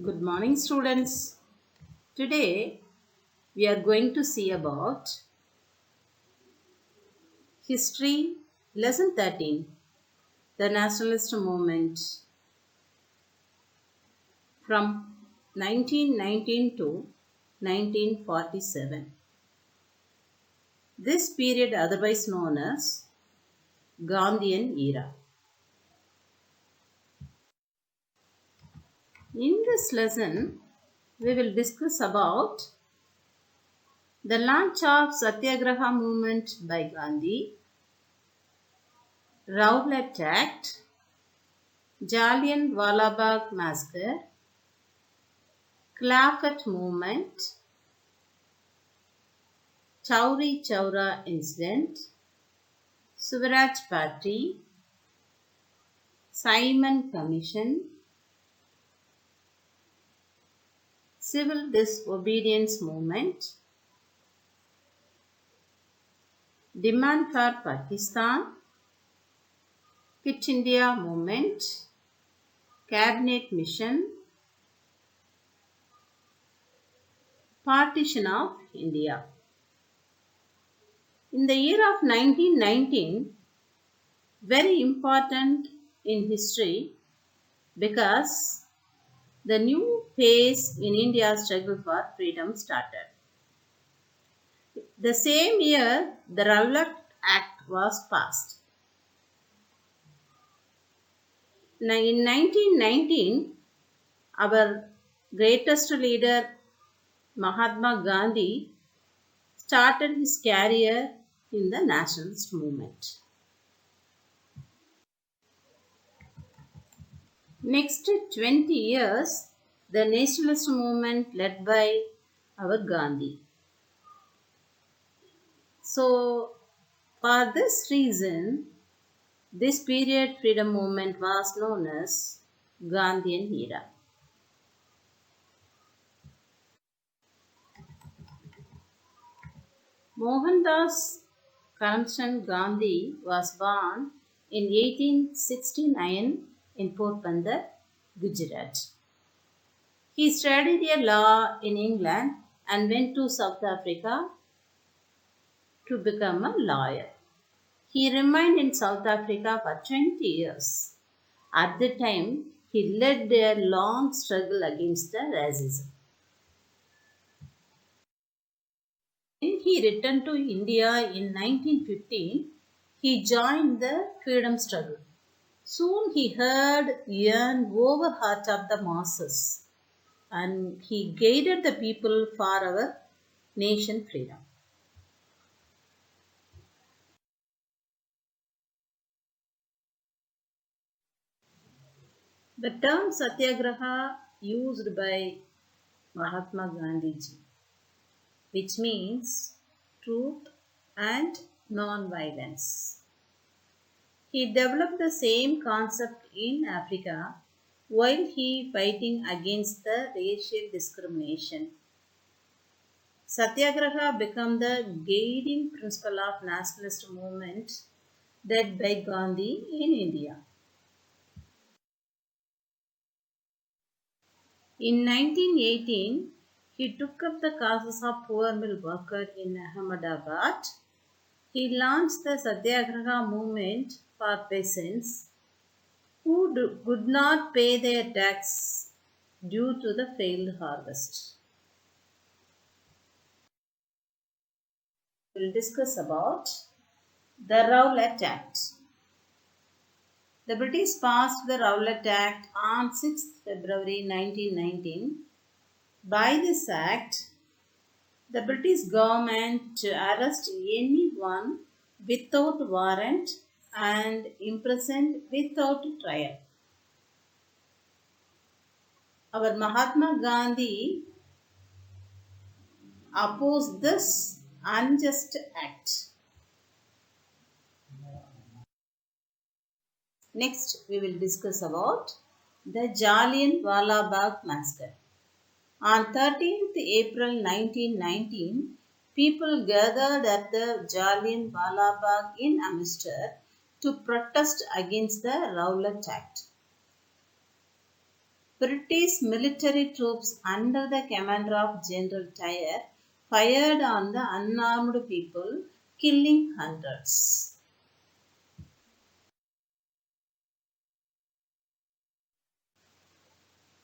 Good morning, students. Today we are going to see about History Lesson 13, the Nationalist Movement from 1919 to 1947. This period, otherwise known as Gandhian era. In this lesson, we will discuss about the launch of Satyagraha movement by Gandhi, Rowlatt Act, Jallianwala Bagh Massacre, Khilafat movement, Chauri Chaura incident, Swaraj Party, Simon Commission, Civil Disobedience Movement, Demand for Pakistan, Quit India Movement, Cabinet Mission, Partition of India. In the year of 1919, very important in history because the new phase in India's struggle for freedom started. The same year, the Rowlatt Act was passed. Now, in 1919, our greatest leader, Mahatma Gandhi, started his career in the nationalist movement. Next 20 years, the nationalist movement led by our Gandhi. So, for this reason, this period freedom movement was known as Gandhian era. Mohandas Karamchand Gandhi was born in 1869 in Porbandar, Gujarat. He studied law in England and went to South Africa to become a lawyer. He remained in South Africa for 20 years. At the time, he led a long struggle against the racism. When he returned to India in 1915, he joined the freedom struggle. Soon he heard yearn over heart of the masses and he guided the people for our nation freedom. The term Satyagraha used by Mahatma Gandhi ji, which means truth and non-violence. He developed the same concept in Africa while he fighting against the racial discrimination. Satyagraha became the guiding principle of nationalist movement led by Gandhi in India. In 1918, he took up the causes of poor mill workers in Ahmedabad. He launched the Satyagraha movement for peasants who could not pay their tax due to the failed harvest. We will discuss about the Rowlatt Act. The British passed the Rowlatt Act on 6th February 1919. By this act, the British government to arrest anyone without warrant and imprisoned without trial. Our Mahatma Gandhi opposed this unjust act. Next, we will discuss about the Jallianwala Bagh Massacre. On 13th April 1919, people gathered at the Jallianwala Bagh in Amritsar to protest against the Rowlatt Act. British military troops under the command of General Dyer fired on the unarmed people, killing hundreds.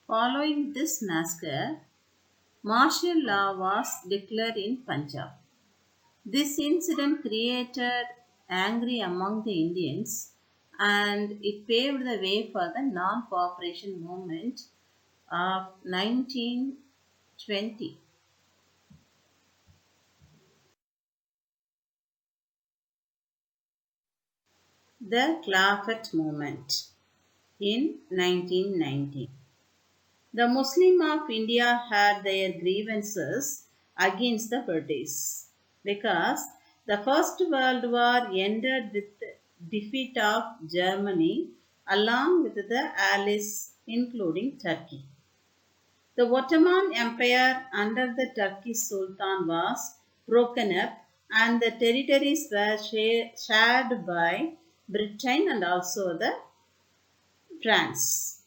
Following this massacre, martial law was declared in Punjab. This incident created anger among the Indians and it paved the way for the non-cooperation movement of 1920. The Khilafat movement in 1919. The Muslims of India had their grievances against the British because the First World War ended with the defeat of Germany along with the Allies including Turkey. The Ottoman Empire under the Turkish Sultan was broken up and the territories were shared by Britain and also the France.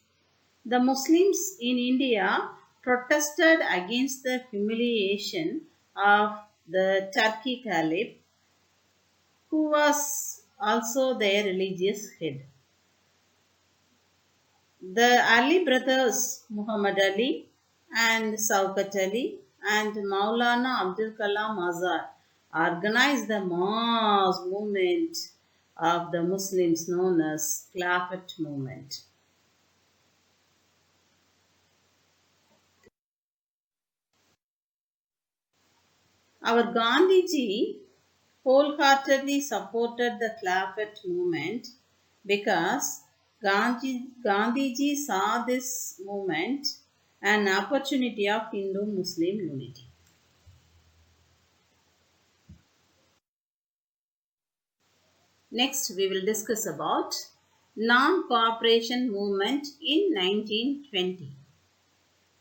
The Muslims in India protested against the humiliation of the Turkey Caliph, who was also their religious head. The Ali brothers, Muhammad Ali and Saukat Ali and Maulana Abdul Kalam Azad, organized the mass movement of the Muslims known as Khilafat movement. Our Gandhiji wholeheartedly supported the Khilafat movement because Gandhiji saw this movement an opportunity of Hindu-Muslim unity. Next, we will discuss about non-cooperation movement in 1920.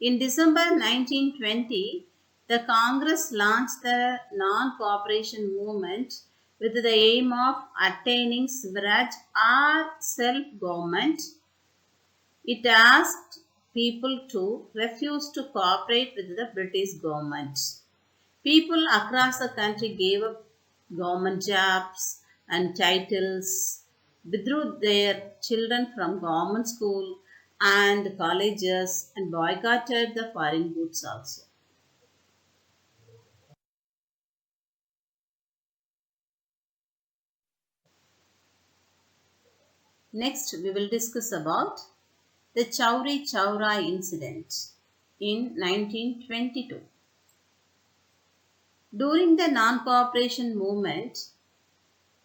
In December 1920, the Congress launched the non-cooperation movement with the aim of attaining Swaraj or self-government. It asked people to refuse to cooperate with the British government. People across the country gave up government jobs and titles, withdrew their children from government school and colleges, and boycotted the foreign goods also. Next, we will discuss about the Chauri Chaura incident in 1922. During the non-cooperation movement,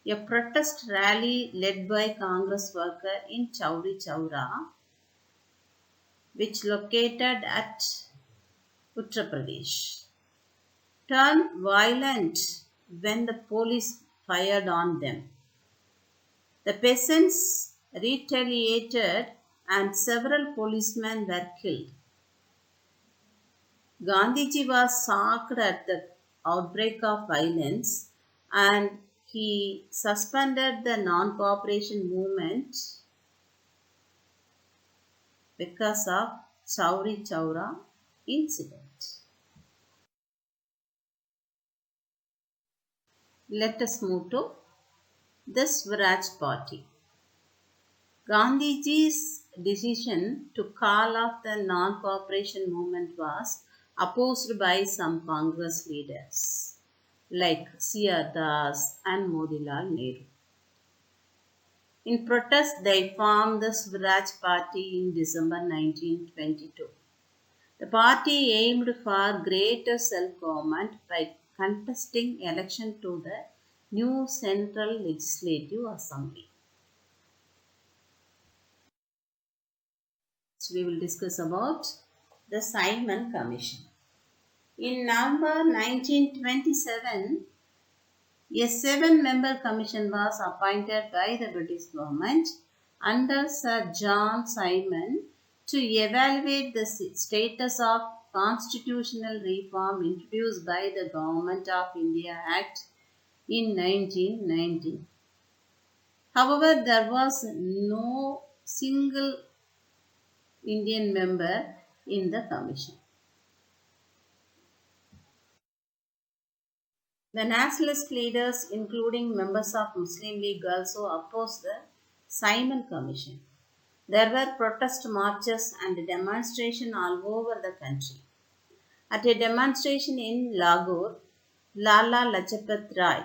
a protest rally led by Congress workers in Chauri Chaura, which located at Uttar Pradesh, turned violent when the police fired on them. The peasants retaliated and several policemen were killed. Gandhiji was shocked at the outbreak of violence and he suspended the non-cooperation movement because of Chauri Chaura incident. Let us move to the Swaraj Party. Gandhiji's decision to call off the non-cooperation movement was opposed by some Congress leaders like C.R. Das and Motilal Nehru. In protest, they formed the Swaraj Party in December 1922. The party aimed for greater self-government by contesting election to the new Central Legislative Assembly. So we will discuss about the Simon Commission. In November 1927, a seven-member commission was appointed by the British government under Sir John Simon to evaluate the status of constitutional reform introduced by the Government of India Act in 1990. However, there was no single Indian member in the commission. The nationalist leaders, including members of Muslim League, also opposed the Simon Commission. There were protest marches and demonstrations all over the country. At a demonstration in Lahore, Lala Lajpat Rai,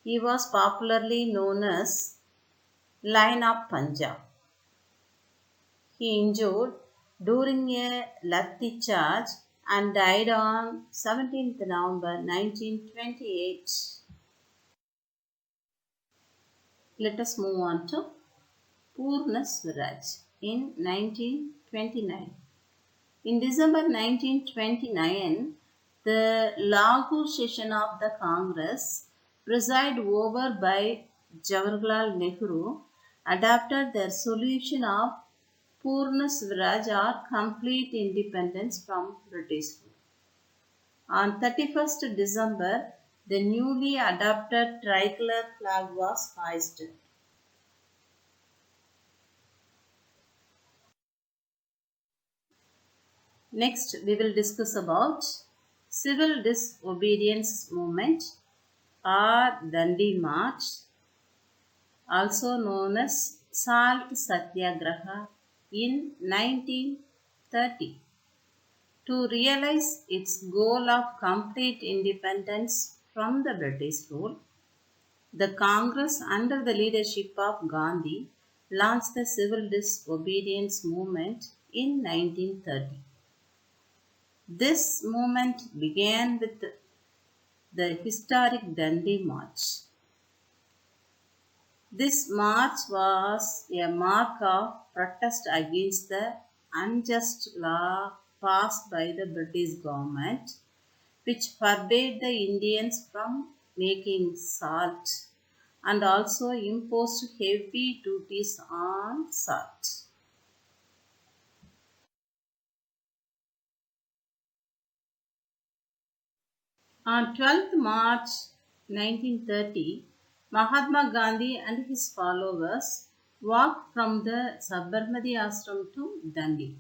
he was popularly known as Lion of Punjab. He injured during a Lathi charge and died on 17th November 1928. Let us move on to Purna Swaraj in 1929. In December 1929, the Lahore session of the Congress, presided over by Jawaharlal Nehru, adopted their solution of Purna Swaraj or complete independence from British rule. On 31st December, the newly adopted tricolor flag was hoisted. Next, we will discuss about civil disobedience movement or Dandi March, also known as Salt Satyagraha in 1930. To realize its goal of complete independence from the British rule, the Congress under the leadership of Gandhi launched the civil disobedience movement in 1930. This movement began with the historic Dandi March. This march was a mark of protest against the unjust law passed by the British government, which forbade the Indians from making salt and also imposed heavy duties on salt. On 12th March 1930, Mahatma Gandhi and his followers walked from the Sabarmati Ashram to Dandi.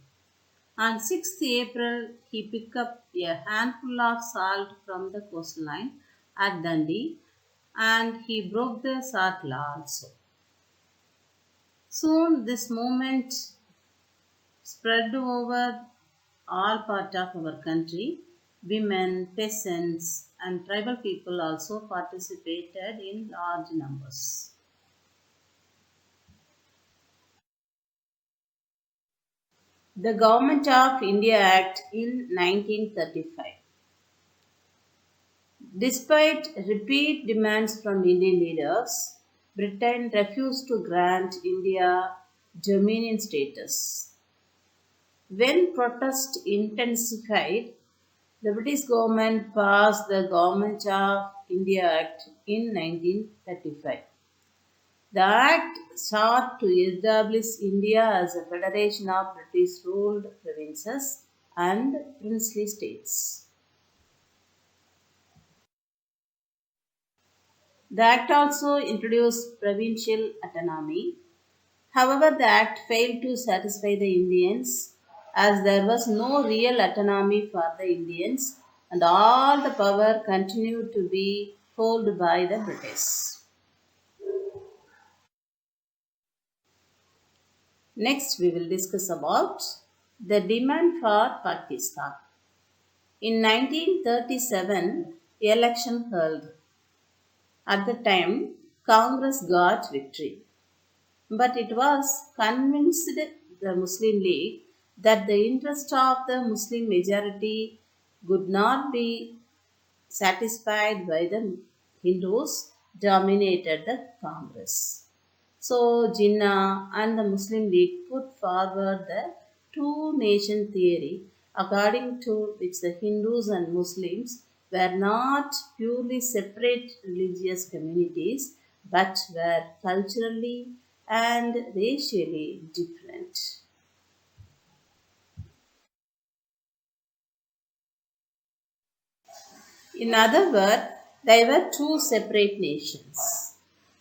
On 6th April, he picked up a handful of salt from the coastline at Dandi and he broke the salt law also. Soon this movement spread over all part of our country. Women, peasants, and tribal people also participated in large numbers. The Government of India Act in 1935. Despite repeat demands from Indian leaders, Britain refused to grant India Dominion status. When protests intensified, the British government passed the Government of India Act in 1935. The Act sought to establish India as a federation of British ruled provinces and princely states. The Act also introduced provincial autonomy. However, the Act failed to satisfy the Indians as there was no real autonomy for the Indians and all the power continued to be held by the British. Next, we will discuss about the demand for Pakistan. In 1937, election held. At the time, Congress got victory, but it was convinced the Muslim League that the interest of the Muslim majority would not be satisfied by the Hindus dominated the Congress. So Jinnah and the Muslim League put forward the two nation theory according to which the Hindus and Muslims were not purely separate religious communities but were culturally and racially different. In other words, they were two separate nations.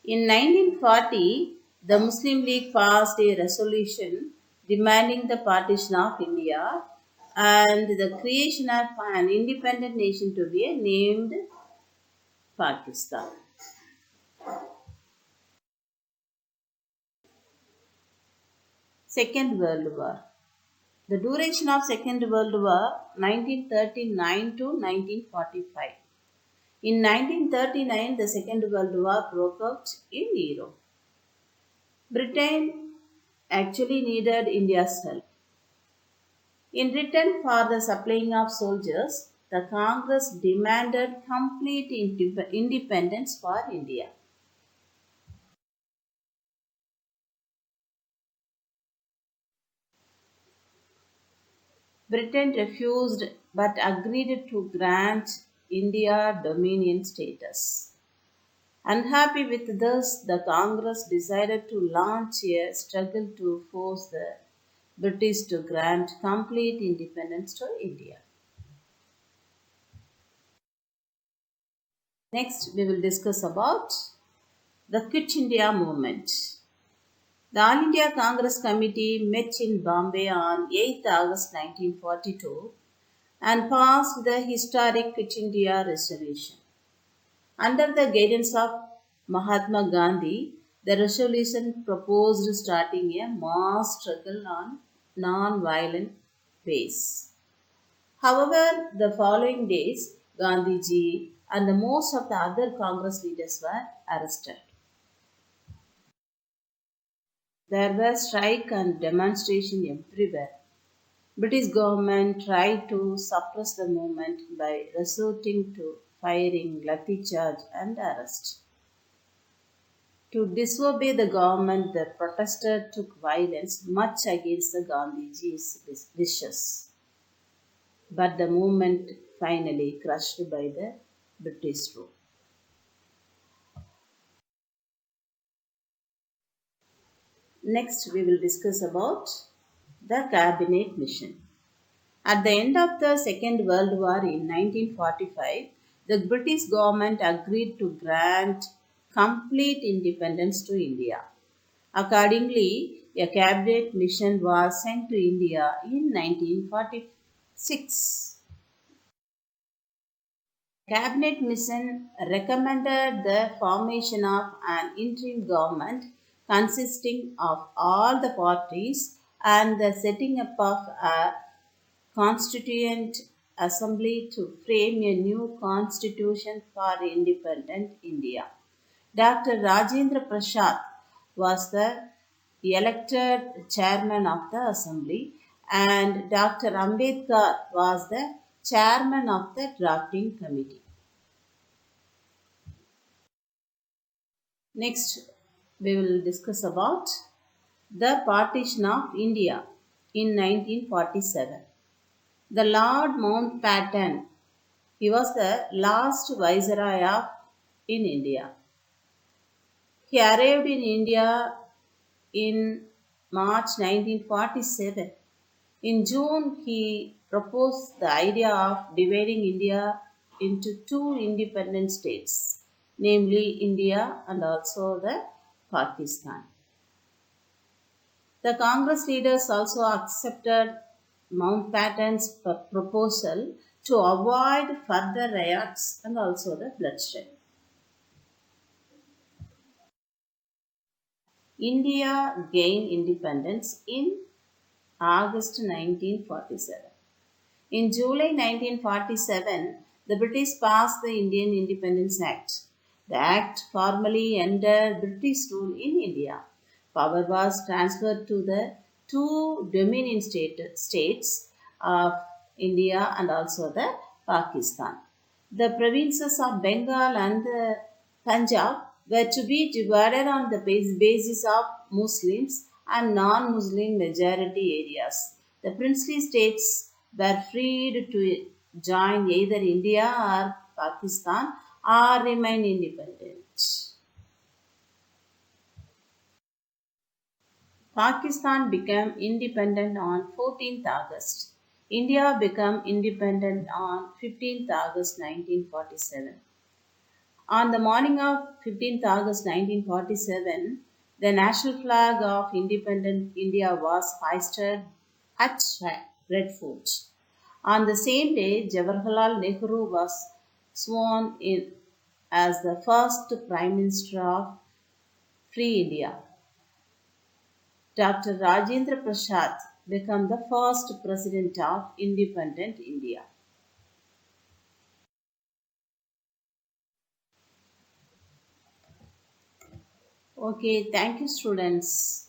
In 1940, the Muslim League passed a resolution demanding the partition of India and the creation of an independent nation to be named Pakistan. Second World War. The duration of Second World War 1939 to 1945. In 1939, the Second World War broke out in Europe. Britain actually needed India's help. In return for the supplying of soldiers, the Congress demanded complete independence for India. Britain refused but agreed to grant India dominion status. Unhappy with this, the Congress decided to launch a struggle to force the British to grant complete independence to India. Next, we will discuss about the Quit India movement. The All India Congress Committee met in Bombay on 8th August 1942 and passed the historic Quit India resolution. Under the guidance of Mahatma Gandhi, the resolution proposed starting a mass struggle on non-violent base. However, the following days, Gandhiji and most of the other Congress leaders were arrested. There were strike and demonstration everywhere. British government tried to suppress the movement by resorting to firing, lathi charge and arrest. To disobey the government, the protesters took violence much against the Gandhiji's wishes. But the movement finally crushed by the British rule. Next, we will discuss about the cabinet mission. At the end of the Second World War in 1945, the British government agreed to grant complete independence to India. Accordingly, a cabinet mission was sent to India in 1946. Cabinet mission recommended the formation of an interim government consisting of all the parties and the setting up of a constituent assembly to frame a new constitution for independent India. Dr. Rajendra Prasad was the elected chairman of the assembly and Dr. Ambedkar was the chairman of the drafting committee. Next, we will discuss about the partition of India in 1947. The Lord Mountbatten, he was the last viceroy in India. He arrived in India in March 1947. In June, he proposed the idea of dividing India into two independent states, namely India and also the Pakistan. The Congress leaders also accepted Mountbatten's proposal to avoid further riots and also the bloodshed. India gained independence in August 1947. In July 1947, the British passed the Indian Independence Act. The act formally ended British rule in India. Power was transferred to the two dominion states of India and also the Pakistan. The provinces of Bengal and the Punjab were to be divided on the basis of Muslims and non-Muslim majority areas. The princely states were freed to join either India or Pakistan or remain independent. Pakistan became independent on 14th August. India became independent on 15th August 1947. On the morning of 15th August 1947, The national flag of independent India was hoisted at Red Fort. On the same day, Jawaharlal Nehru was sworn in as the first Prime Minister of Free India. Dr. Rajendra Prasad became the first President of independent India. Okay, thank you, students.